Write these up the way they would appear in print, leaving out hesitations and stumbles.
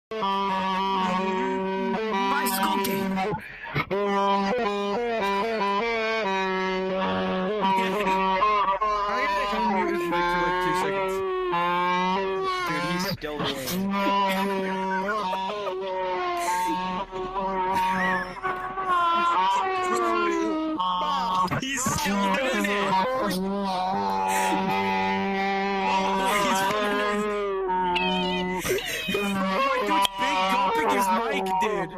Bicycle game. I'm gonna mute his mic for like 2 seconds. Dude, he's still doing it. He's still doing it. His mic, dude.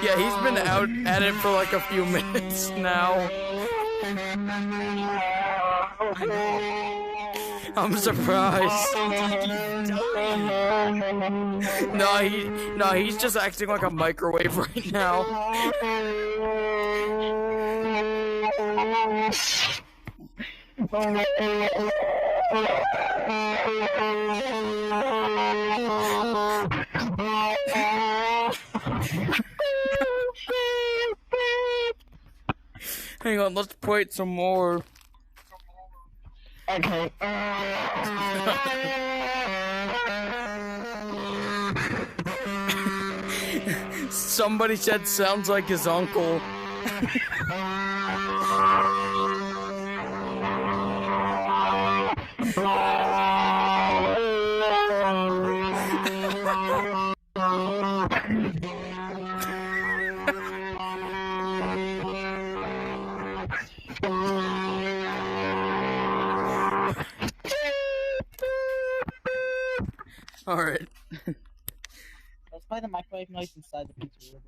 Yeah, he's been out at it for like a few minutes now. I'm surprised. No, he's just acting like a microwave right now. Hang on, let's play it some more. Okay. Somebody said sounds like his uncle. Alright. Let's play the microwave noise inside the pizzeria.